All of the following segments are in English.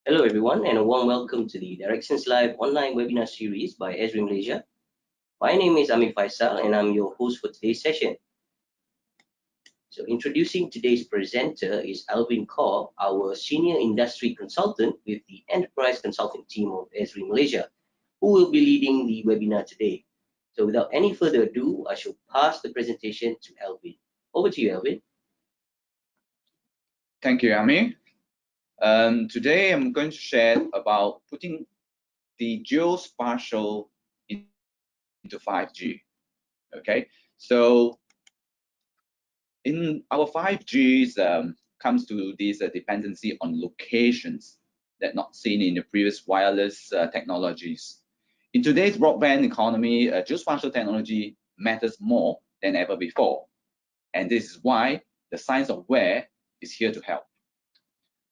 Hello everyone and a warm welcome to the Directions Live online webinar series by Esri Malaysia. My name is Amir Faisal and I'm your host for today's session. So introducing today's presenter is Alvin Kaur, our Senior Industry Consultant with the Enterprise Consulting team of Esri Malaysia, who will be leading the webinar today. So without any further ado, I shall pass the presentation to Alvin. Over to you, Alvin. Thank you, Amir. Today I'm going to share about putting the geospatial into 5G. Okay, so in our 5Gs comes to this dependency on locations that not seen in the previous wireless technologies. In today's broadband economy, geospatial technology matters more than ever before, and this is why the science of where is here to help.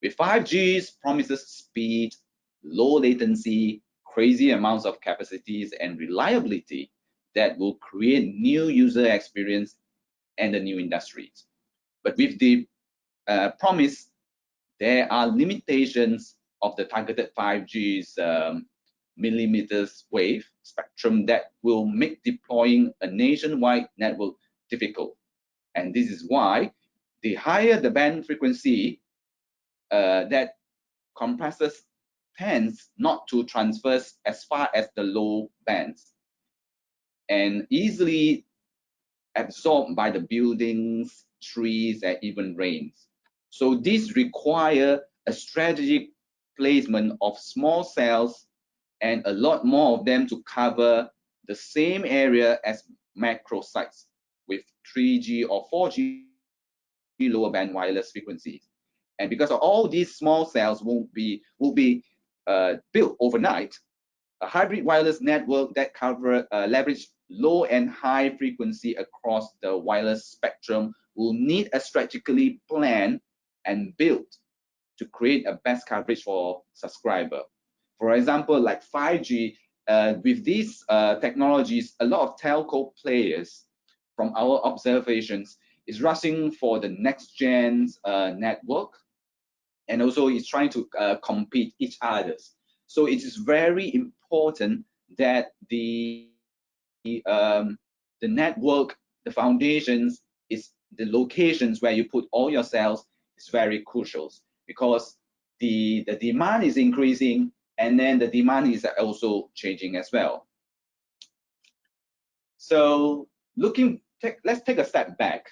With 5G's promises speed, low latency, crazy amounts of capacities and reliability that will create new user experience and the new industries. But with the promise, there are limitations of the targeted 5G's millimeters wave spectrum that will make deploying a nationwide network difficult. And this is why the higher the band frequency, that compressors tends not to transfer as far as the low bands and easily absorbed by the buildings, trees, and even rains. So this requires a strategic placement of small cells and a lot more of them to cover the same area as macro sites with 3G or 4G lower band wireless frequencies. And because of all these small cells will be built overnight, a hybrid wireless network that leverage low and high frequency across the wireless spectrum will need a strategically planned and built to create a best coverage for subscriber. For example, like 5G, with these technologies, a lot of telco players from our observations is rushing for the NextGen network, and also is trying to compete each others. So it is very important that the network, the foundations, is the locations where you put all your cells is very crucial, because the demand is increasing and then the demand is also changing as well. So let's take a step back.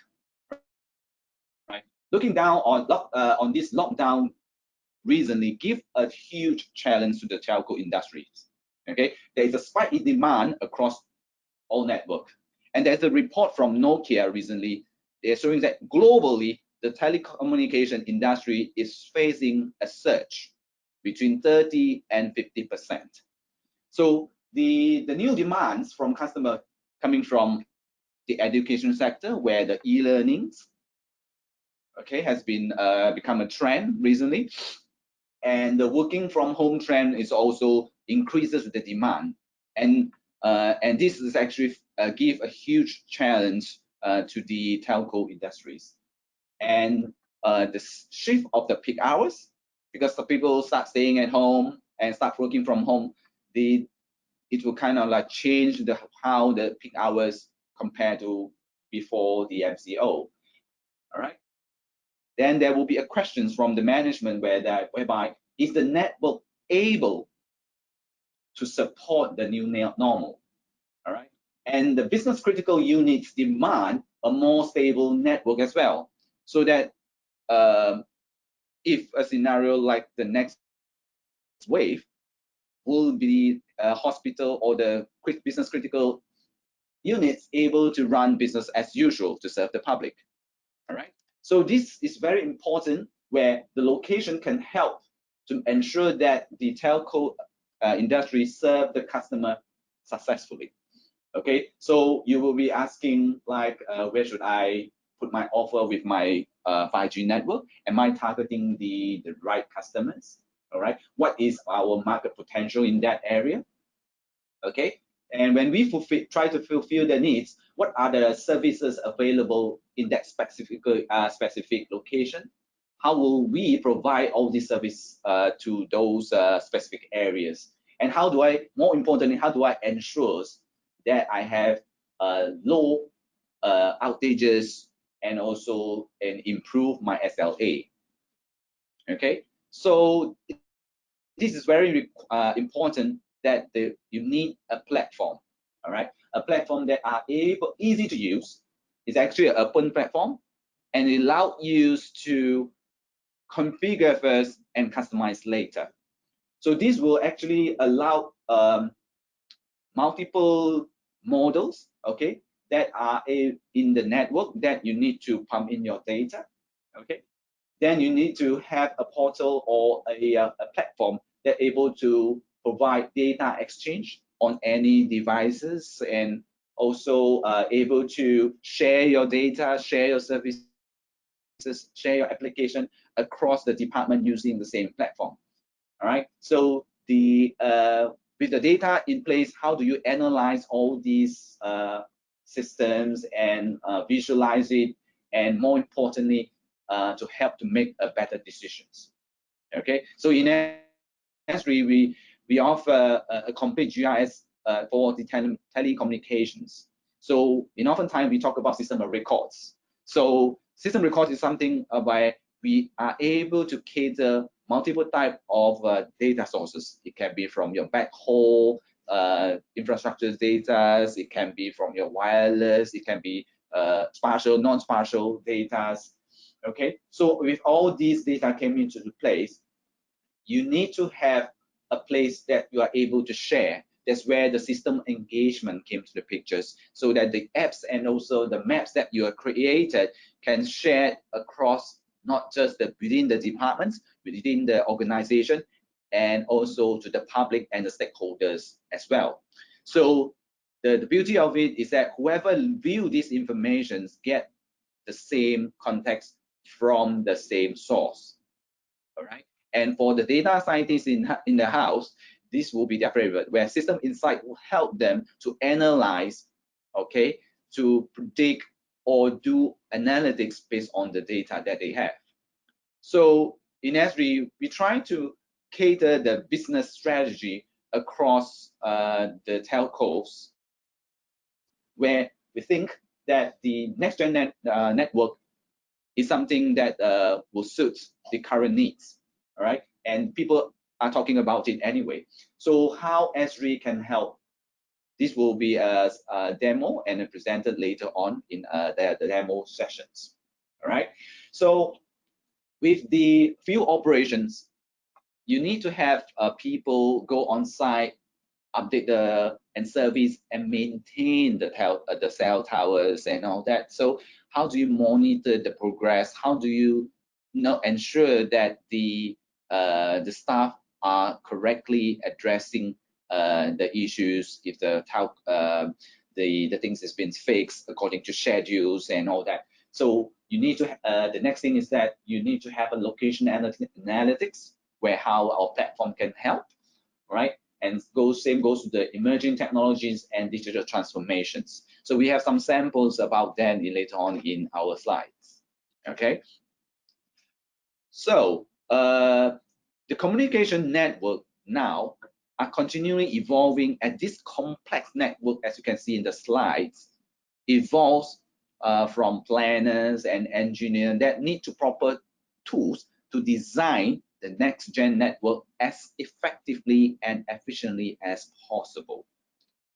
Right, looking down on this lockdown recently give a huge challenge to the telco industries. Okay, there is a spike in demand across all networks, and there's a report from Nokia recently. They're showing that globally the telecommunication industry is facing a surge between 30 and 50%. So the new demands from customers coming from the education sector, where the e-learnings has been become a trend recently, and the working from home trend is also increases the demand, and this is actually give a huge challenge to the telco industries. And the shift of the peak hours, because the people start staying at home and start working from home, it will kind of like change how the peak hours compared to before the MCO. All right. Then there will be a questions from the management whereby is the network able to support the new normal? All right. And the business critical units demand a more stable network as well, so that if a scenario like the next wave will be a hospital or the business critical units able to run business as usual to serve the public. All right. So this is very important, where the location can help to ensure that the telco industry serve the customer successfully. Okay, so you will be asking like, where should I put my offer with my 5G network? Am I targeting the right customers? All right, what is our market potential in that area? Okay, and when we try to fulfill the needs, what are the services available in that specific location? how will we provide all this service to those specific areas? And how do I, more importantly, how do I ensure that I have low outages and also improve my SLA? Okay, so this is very important that you need a platform, all right? A platform that are easy to use. It's actually an open platform, and it allows you to configure first and customize later. So this will actually allow multiple models, okay, that are in the network that you need to pump in your data, okay. Then you need to have a portal or a platform that able to provide data exchange on any devices, and also able to share your data, share your services, share your application across the department using the same platform. All right. So the with the data in place, how do you analyze all these systems and visualize it, and more importantly, to help to make a better decisions? Okay. So in Esri, we offer a complete GIS for the telecommunications. So in oftentimes we talk about system of records. So system records is something where we are able to cater multiple type of data sources. It can be from your backhaul infrastructure data. It can be from your wireless. It can be spatial, non-spatial data. Okay, so with all these data came into the place, you need to have a place that you are able to share. That's where the system engagement came to the pictures, so that the apps and also the maps that you have created can share across not just within the departments, within the organization, and also to the public and the stakeholders as well. So the beauty of it is that whoever view these informations get the same context from the same source. All right. And for the data scientists in the house, this will be their favorite, where system insight will help them to analyze, okay, to predict or do analytics based on the data that they have. So in Esri, we try to cater the business strategy across the telcos, where we think that the NextGen network is something that will suit the current needs, all right? And people are talking about it anyway. So how Esri can help? This will be a demo and presented later on in the demo sessions, all right? So with the field operations, you need to have people go on site, update and service and maintain the cell towers and all that. So how do you monitor the progress? How do you ensure that the staff are correctly addressing the issues if the things has been fixed according to schedules and all that? So you need to the next thing is that you need to have a location analytics, where how our platform can help, right? And same goes to the emerging technologies and digital transformations. So we have some samples about that later on in our slides. Okay. So the communication network now are continually evolving, and this complex network, as you can see in the slides, evolves from planners and engineers that need to proper tools to design the next-gen network as effectively and efficiently as possible,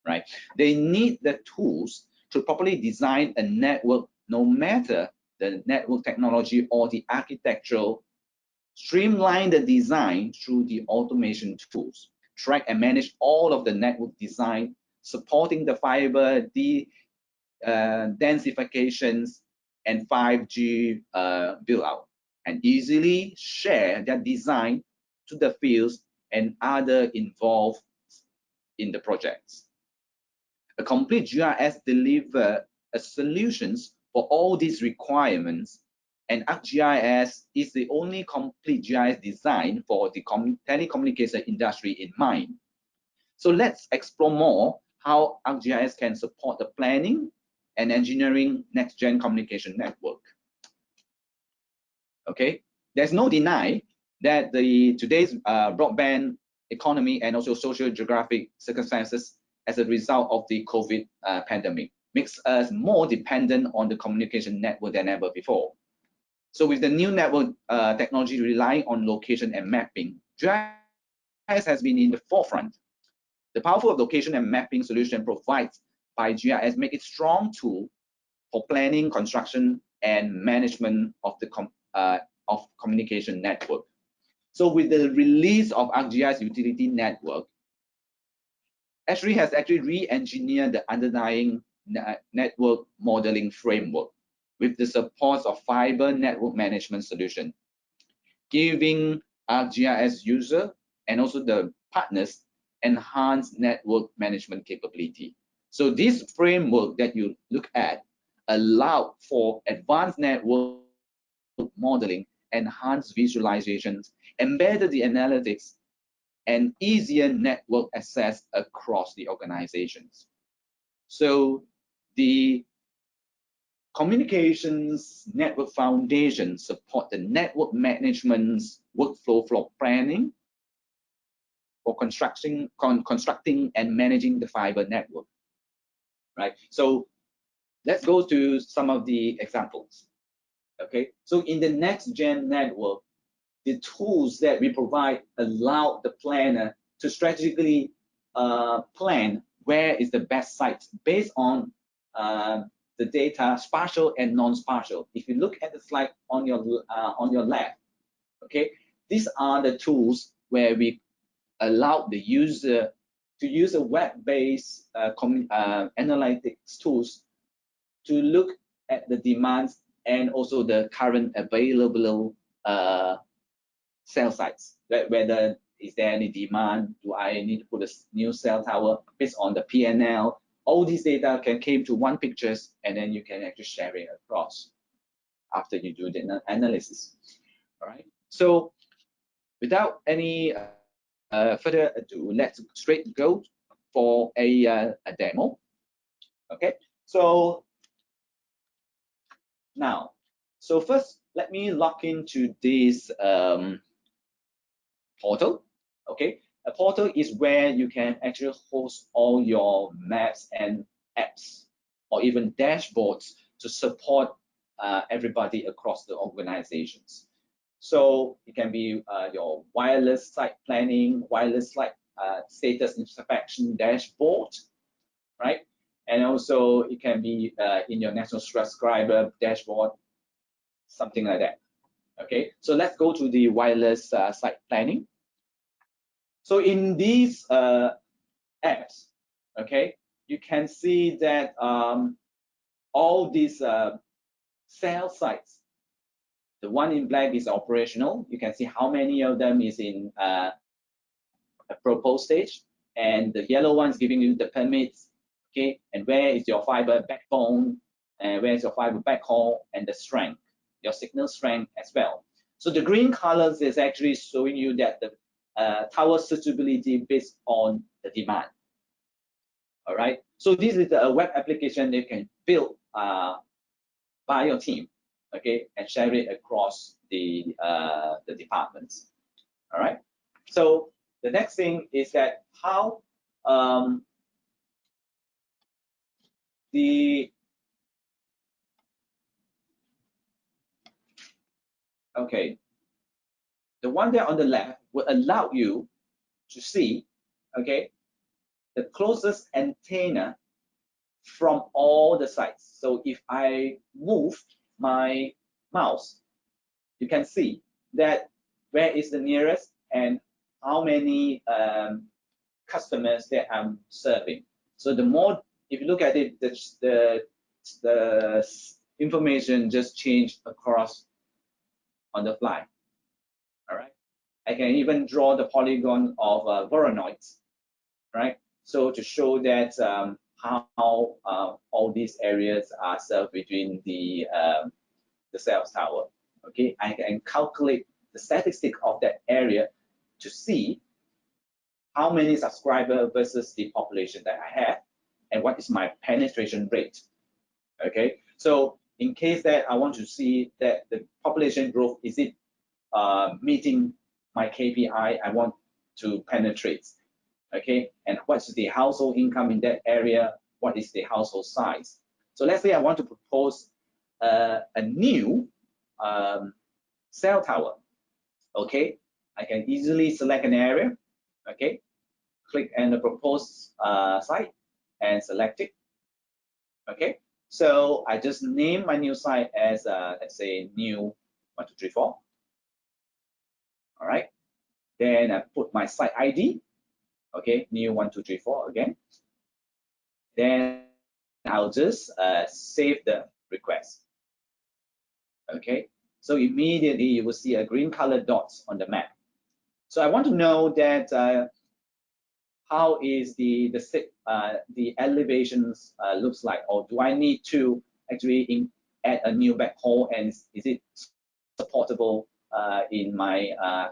right? They need the tools to properly design a network, no matter the network technology or the architectural, streamline the design through the automation tools, track and manage all of the network design, supporting the fiber, the densifications, and 5G build out, and easily share their design to the fields and other involved in the projects. A complete GIS deliver solutions for all these requirements, and ArcGIS is the only complete GIS design for the telecommunication industry in mind. So let's explore more how ArcGIS can support the planning and engineering next-gen communication network. Okay, there's no deny that today's broadband economy and also social geographic circumstances as a result of the COVID pandemic makes us more dependent on the communication network than ever before. So with the new network technology relying on location and mapping, GIS has been in the forefront. The powerful location and mapping solution provided by GIS make it strong tool for planning, construction, and management of the communication network. So with the release of ArcGIS utility network, Esri has actually re-engineered the underlying network modeling framework with the support of fiber network management solution, giving ArcGIS user and also the partners enhanced network management capability. So this framework that you look at allow for advanced network modeling, enhanced visualizations, embedded the analytics, and easier network access across the organizations. So the communications network foundation support the network management's workflow for planning, for constructing and managing the fiber network, right? So let's go to some of the examples. Okay, so in the NextGen network, the tools that we provide allow the planner to strategically plan where is the best site based on the data, spatial and non-spatial. If you look at the slide on your left, okay, these are the tools where we allow the user to use a web-based analytics tools to look at the demands and also the current available cell sites. Whether is there any demand? Do I need to put a new cell tower based on the PNL? All these data can came to one pictures, and then you can actually share it across after you do the analysis. All right. So without any further ado, let's straight go for a demo. Okay. So now, so first, let me log into this portal. Okay, a portal is where you can actually host all your maps and apps, or even dashboards to support everybody across the organizations. So it can be your wireless site planning, wireless site status inspection dashboard, right? And also it can be in your national subscriber dashboard, something like that. Okay, so let's go to the wireless site planning. So in these apps, okay, you can see that all these cell sites, the one in black is operational. You can see how many of them is in a proposed stage, and the yellow one is giving you the permits, okay, and where is your fiber backbone, and where is your fiber backhaul, and the strength, your signal strength as well. So the green colors is actually showing you that the tower suitability based on the demand. All right. So this is a web application you can build by your team, okay, and share it across the departments. All right. So the next thing is that how okay, the one there on the left will allow you to see, okay, the closest antenna from all the sites. So if I move my mouse, you can see that where is the nearest and how many customers that I'm serving. So the more, if you look at it, the information just changed across on the fly. All right. I can even draw the polygon of Voronoi, right? So to show that how all these areas are served between the sales tower. Okay, I can calculate the statistic of that area to see how many subscribers versus the population that I have, and what is my penetration rate. Okay, so in case that I want to see that the population growth, is it meeting my KPI I want to penetrate. Okay, and what's the household income in that area? What is the household size? So let's say I want to propose a new cell tower. Okay, I can easily select an area. Okay, click on the proposed site and select it. Okay, so I just name my new site as let's say new 1, 2, 3, 4. All right, then I put my site ID. Okay, new 1, 2, 3, 4 again. Then I'll just save the request. Okay, so immediately you will see a green colored dots on the map. So I want to know that how is the elevations looks like, or do I need to actually add a new backhaul, and is it supportable in my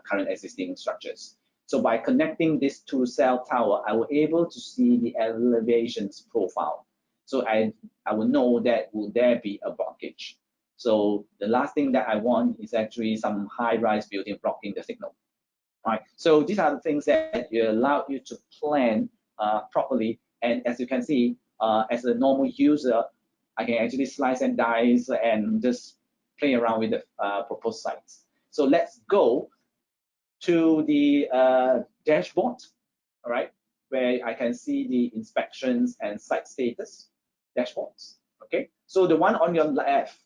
current existing structures? So by connecting this to cell tower, I will able to see the elevations profile. So I will know that will there be a blockage. So the last thing that I want is actually some high-rise building blocking the signal. Right. So these are the things that allow you to plan properly. And as you can see, as a normal user, I can actually slice and dice and just play around with the proposed sites. So let's go to the dashboard, all right, where I can see the inspections and site status dashboards. Okay, so the one on your left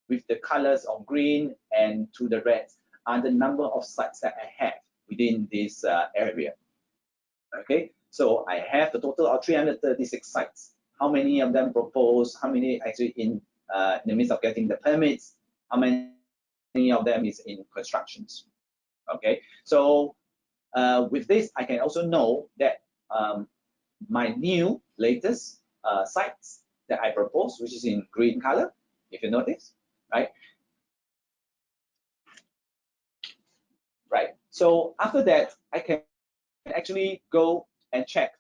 with the colors of green and to the red are the number of sites that I have within this area. Okay, so I have the total of 336 sites. How many of them proposed? How many actually in the midst of getting the permits? How many of them is in constructions? Okay, so with this, I can also know that my new latest sites that I propose, which is in green color, if you notice, right? Right. So after that, I can actually go and check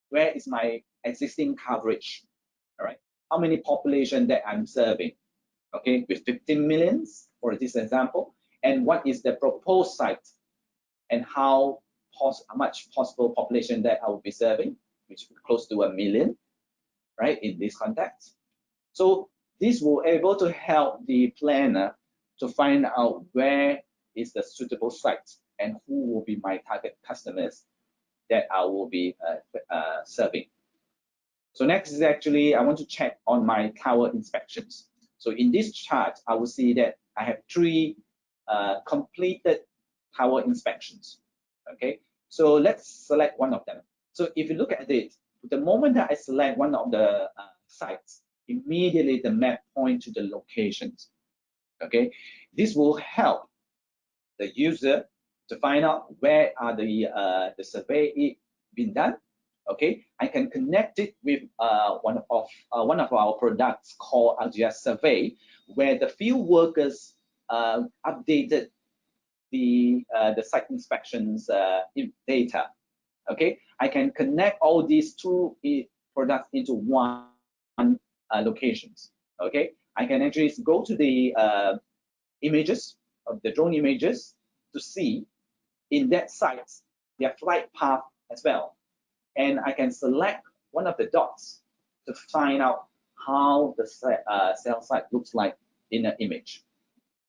where is my existing coverage. All right. How many population that I'm serving? Okay, with 15 millions for this example, and what is the proposed site, and how much possible population that I will be serving, which is close to 1 million, right? In this context. So this will able to help the planner to find out where is the suitable site and who will be my target customers that I will be serving. So next is actually I want to check on my tower inspections. So in this chart, I will see that I have 3 completed tower inspections. Okay, so let's select one of them. So if you look at it, the moment that I select one of the sites, immediately the map points to the locations. Okay, this will help the user to find out where are the survey being done. Okay, I can connect it with one of our products called ArcGIS Survey, where the field workers updated the site inspections data. Okay, I can connect all these 2 products into one locations. Okay, I can actually go to the images of the drone images to see in that site their flight path as well, and I can select one of the dots to find out how the cell site looks like in an image.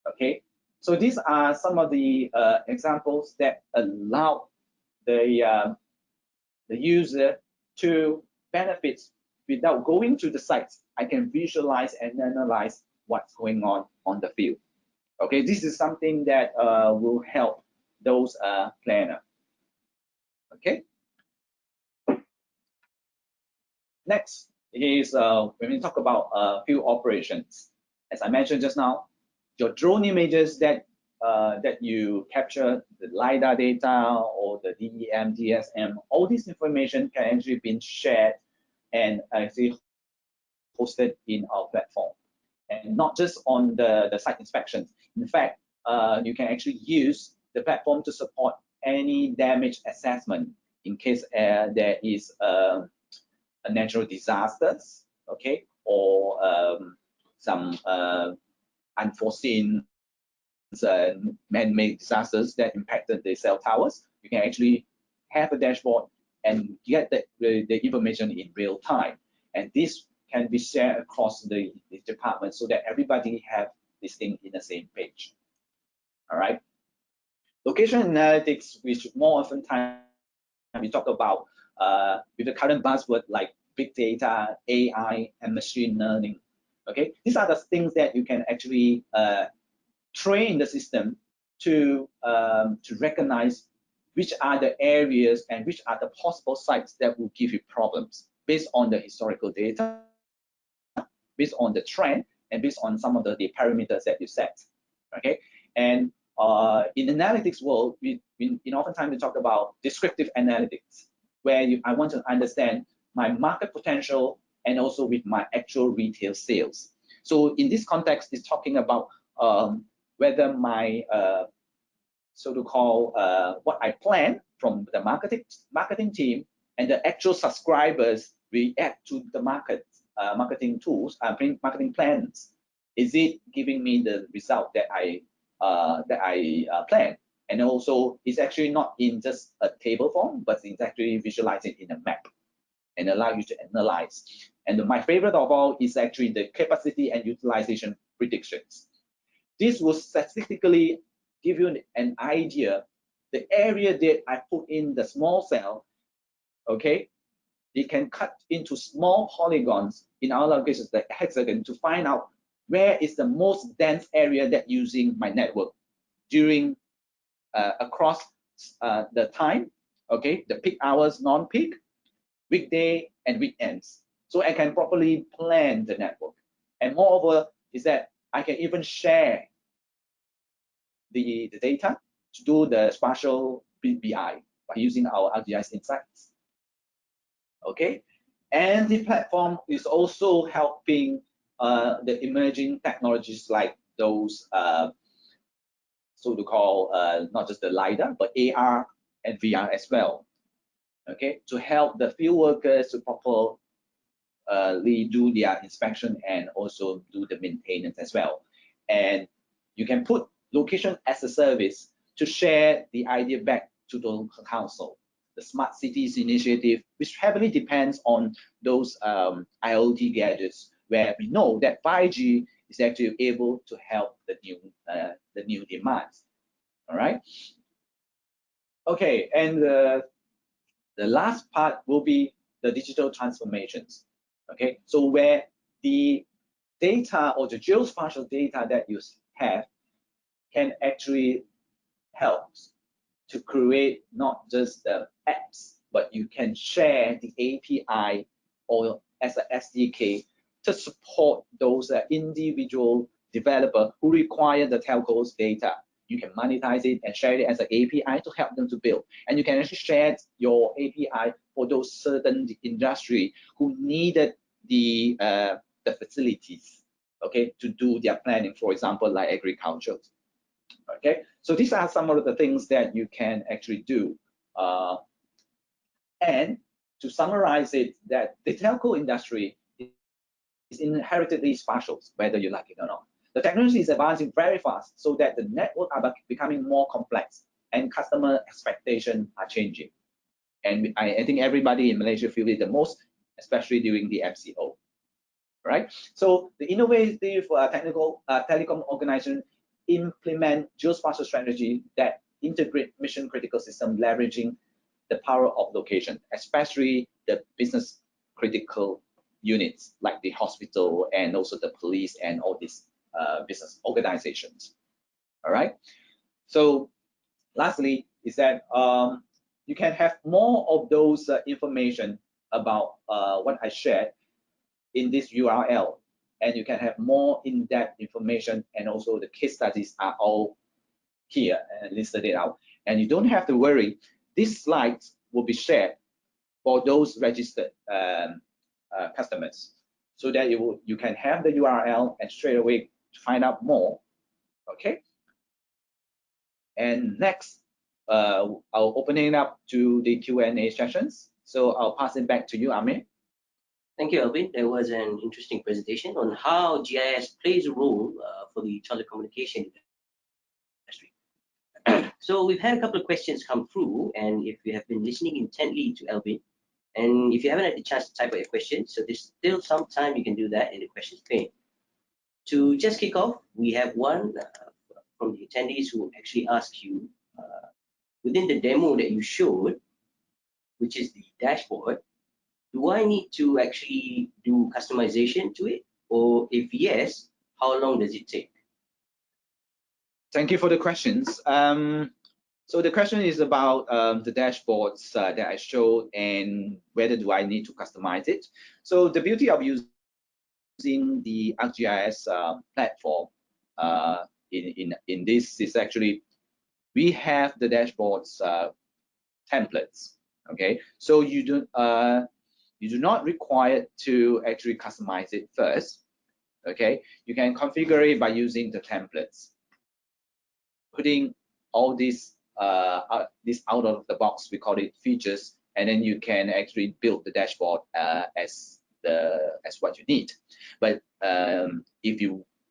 Okay, so these are some of the examples that allow the user to benefit without going to the site. I can visualize and analyze what's going on the field. Okay, this is something that will help those planner. Okay. Next is when we talk about field operations. As I mentioned just now, your drone images that you capture, the LiDAR data or the DEM, DSM, all this information can actually be shared and actually hosted in our platform. And not just on the site inspections. In fact, you can actually use the platform to support any damage assessment in case there is a natural disasters, okay, or some unforeseen man-made disasters that impacted the cell towers, you can actually have a dashboard and get the information in real time. And this can be shared across the department so that everybody have this thing in the same page. All right. Location analytics, which more often time we talk about with the current buzzword like big data, AI, and machine learning. Okay, these are the things that you can actually train the system to recognize which are the areas and which are the possible sites that will give you problems based on the historical data, based on the trend, and based on some of the parameters that you set. Okay, and in analytics world, oftentimes we talk about descriptive analytics, where I want to understand my market potential and also with my actual retail sales. So in this context, it's talking about whether my so-called what I plan from the marketing team and the actual subscribers react to the marketing tools, marketing plans. Is it giving me the result that I plan? And also, it's actually not in just a table form, but it's actually visualizing in a map and allow you to analyze. And my favorite of all is actually the capacity and utilization predictions. This will statistically give you an idea, the area that I put in the small cell, okay, it can cut into small polygons in our locations, the hexagon, to find out where is the most dense area that using my network during across the time, okay, the peak hours, non-peak, weekday, and weekends. So I can properly plan the network. And moreover is that I can even share the data to do the spatial BI by using our ArcGIS insights. Okay, and the platform is also helping the emerging technologies like those so-called not just the LiDAR, but AR and VR as well. Okay, to help the field workers to properly do their inspection and also do the maintenance as well. And you can put location as a service to share the idea back to the council. The Smart Cities initiative, which heavily depends on those IoT gadgets, where we know that 5G is actually able to help the new demands. All right. Okay, and the last part will be the digital transformations. Okay, so where the data or the geospatial data that you have can actually help to create not just the apps, but you can share the API or as a SDK to support those individual developer who require the telco's data. You can monetize it and share it as an API to help them to build. And you can actually share your API for those certain industry who needed the facilities, okay, to do their planning, for example, like agriculture. Okay, so these are some of the things that you can actually do. And to summarize it, that the telco industry is inherently spatial, whether you like it or not. The technology is advancing very fast so that the network are becoming more complex and customer expectations are changing. And I think everybody in Malaysia feel it the most, especially during the MCO, right? So the innovative telecom organization implement geospatial strategy that integrate mission critical system leveraging the power of location, especially the business critical units like the hospital and also the police and all these business organizations. All right. So lastly is that you can have more of those information about what I shared in this URL, and you can have more in-depth information, and also the case studies are all here and listed it out. And you don't have to worry, these slides will be shared for those registered customers, so that you can have the URL and straight away to find out more. Okay. And next, I'll open it up to the Q&A sessions. So I'll pass it back to you, Amir. Thank you, Alvin. There was an interesting presentation on how GIS plays a role for the telecommunication So we've had a couple of questions come through, and if you have been listening intently to Elvin, and if you haven't had the chance to type out your question, so there's still some time you can do that in the questions pane. To just kick off, we have one from the attendees who actually ask you, within the demo that you showed, which is the dashboard, do I need to actually do customization to it? Or if yes, how long does it take? Thank you for the questions. So the question is about the dashboards that I showed and whether do I need to customize it. So the beauty of using the ArcGIS platform in this is actually we have the dashboards templates. Okay, so you do not require to actually customize it first. Okay, you can configure it by using the templates, putting all these out of the box, we call it features, and then you can actually build the dashboard as what you need. But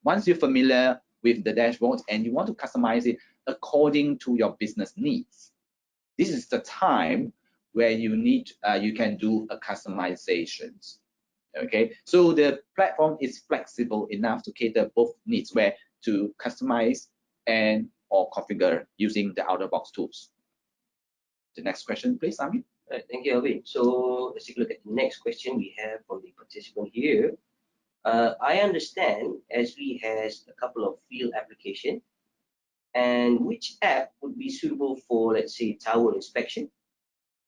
once you're familiar with the dashboard and you want to customize it according to your business needs, this is the time where you can do a customizations. Okay, so the platform is flexible enough to cater both needs, where to customize and or configure using the out-of-box tools. The next question, please, Ami. Right, thank you, Alvin. So let's take a look at the next question we have from the participant here. I understand Esri has a couple of field applications, and which app would be suitable for, let's say, tower inspection?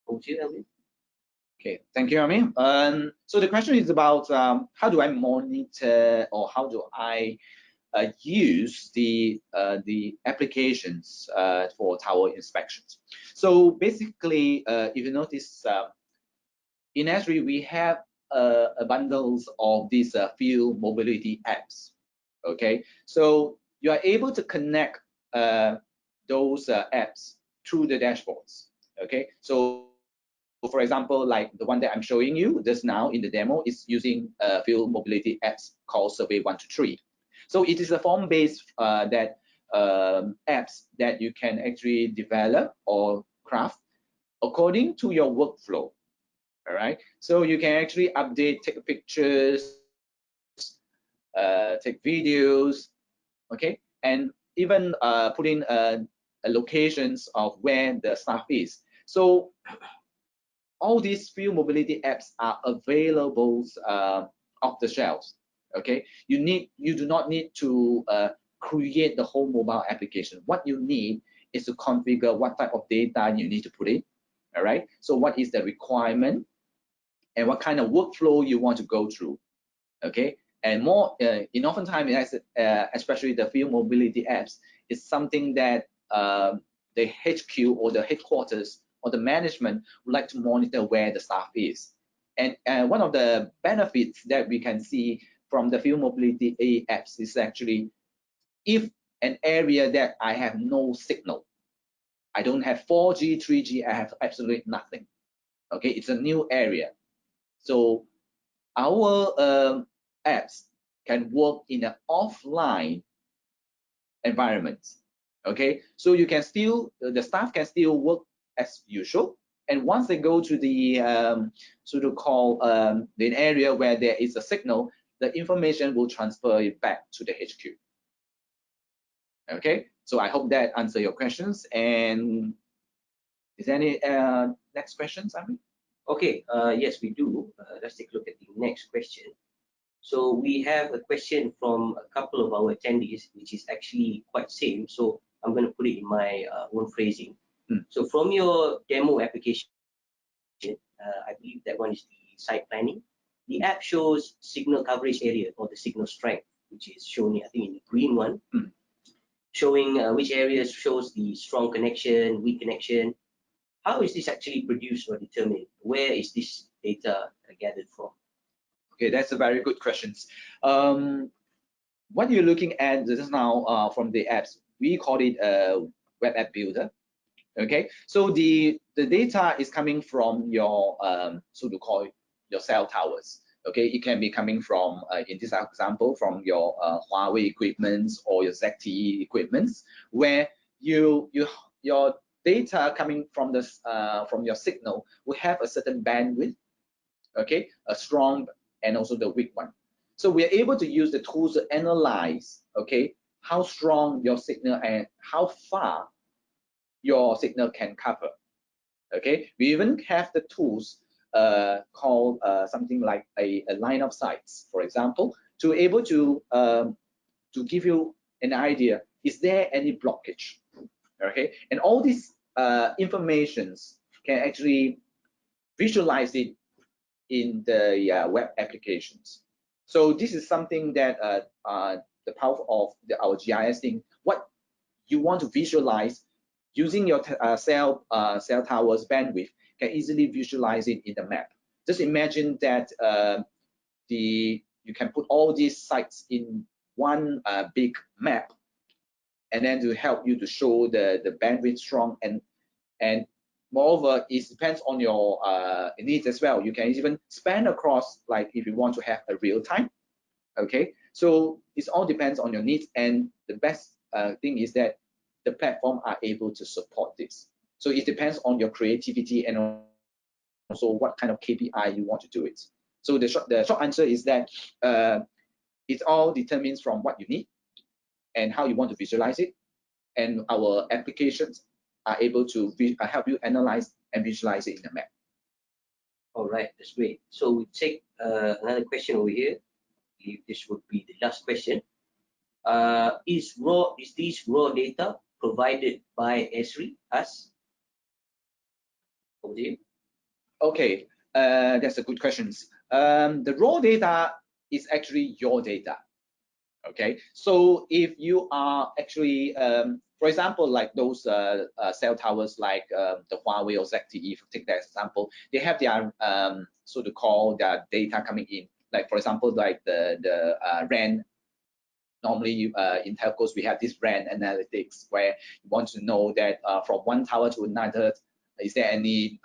Over to you, Alvin. Okay, thank you, Ami. So the question is about how do I monitor or how do I use the applications for tower inspections. So basically, if you notice, in Esri we have a bundles of these field mobility apps. Okay, so you are able to connect those apps through the dashboards. Okay, so for example, like the one that I'm showing you just now in the demo is using field mobility apps called Survey 123. So it is a form-based apps that you can actually develop or craft according to your workflow. All right. So you can actually update, take pictures, take videos, okay, and even put in locations of where the staff is. So all these field mobility apps are available off the shelves. Okay, you do not need to create the whole mobile application. What you need is to configure what type of data you need to put in. All right, so what is the requirement and what kind of workflow you want to go through. Okay, and more in oftentimes, especially the field mobility apps, is something that the HQ or the headquarters or the management would like to monitor where the staff is. And one of the benefits that we can see from the field mobility apps is actually, if an area that I have no signal, I don't have 4G, 3G, I have absolutely nothing. Okay, it's a new area. So our apps can work in an offline environment. Okay, so you can still, the staff can still work as usual. And once they go to the the area where there is a signal, the information will transfer it back to the HQ. Okay, so I hope that answers your questions. And is there any next questions, Ami? Okay, yes, we do. Let's take a look at the next question. So we have a question from a couple of our attendees, which is actually quite same. So I'm going to put it in my own phrasing. So from your demo application, I believe that one is the site planning. The app shows signal coverage area or the signal strength, which is shown, I think, in the green one, showing which areas shows the strong connection, weak connection. How is this actually produced or determined? Where is this data gathered from? Okay, that's a very good question. What you're looking at just now from the apps, we call it a web app builder. Okay, so the data is coming from your so-called your cell towers. Okay, it can be coming from in this example from your Huawei equipments or your ZTE equipments, where your data coming from this from your signal will have a certain bandwidth, okay, a strong and also the weak one. So we are able to use the tools to analyze, okay, how strong your signal and how far your signal can cover. Okay, we even have the tools called something like a line of sights, for example, to able to give you an idea, is there any blockage? Okay, and all these informations can actually visualize it in the web applications. So this is something that the power of our GIS thing, what you want to visualize using your cell towers bandwidth, can easily visualize it in the map. Just imagine that you can put all these sites in one big map, and then to help you to show the bandwidth strong, and moreover, it depends on your needs as well. You can even span across, like if you want to have a real time. Okay, so it all depends on your needs, and the best thing is that the platform are able to support this. So it depends on your creativity and also what kind of KPI you want to do it. So the short answer is that it all determines from what you need and how you want to visualize it, and our applications are able to help you analyze and visualize it in the map. All right, that's great. So we take another question over here. This would be the last question. Is this raw data provided by Esri, us? Over to you. Okay, that's a good question. The raw data is actually your data. Okay, so if you are actually, for example, like those cell towers, like the Huawei or ZTE, if you take that example, they have their so to call their data coming in. Like for example, like the RAN. Normally, in telcos, we have this RAN analytics where you want to know that from one tower to another, is there any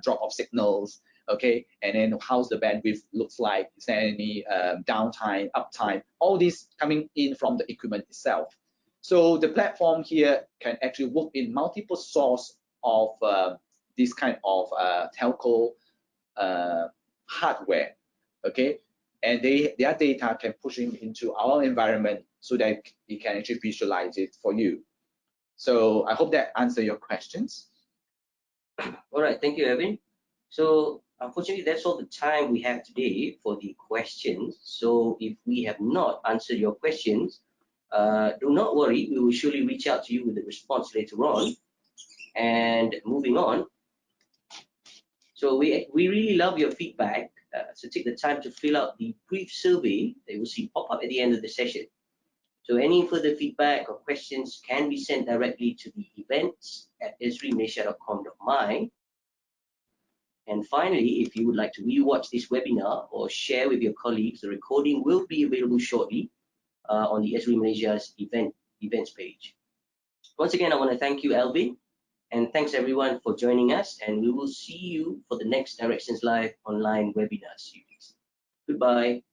drop of signals, okay, and then how's the bandwidth looks like, is there any downtime, uptime, all these coming in from the equipment itself. So the platform here can actually work in multiple source of this kind of telco hardware, okay, and their data can push into our environment so that it can actually visualize it for you. So I hope that answers your questions. All right, thank you, Evan. So unfortunately, that's all the time we have today for the questions. So if we have not answered your questions, do not worry, we will surely reach out to you with a response later on. And moving on, so we really love your feedback. So take the time to fill out the brief survey that you will see pop up at the end of the session. So any further feedback or questions can be sent directly to the events@esrimalaysia.com.my. And finally, if you would like to rewatch this webinar or share with your colleagues, the recording will be available shortly on the Esri Malaysia's events page. Once again, I want to thank you, Alvin, and thanks everyone for joining us, and we will see you for the next Directions Live online webinar series. Goodbye.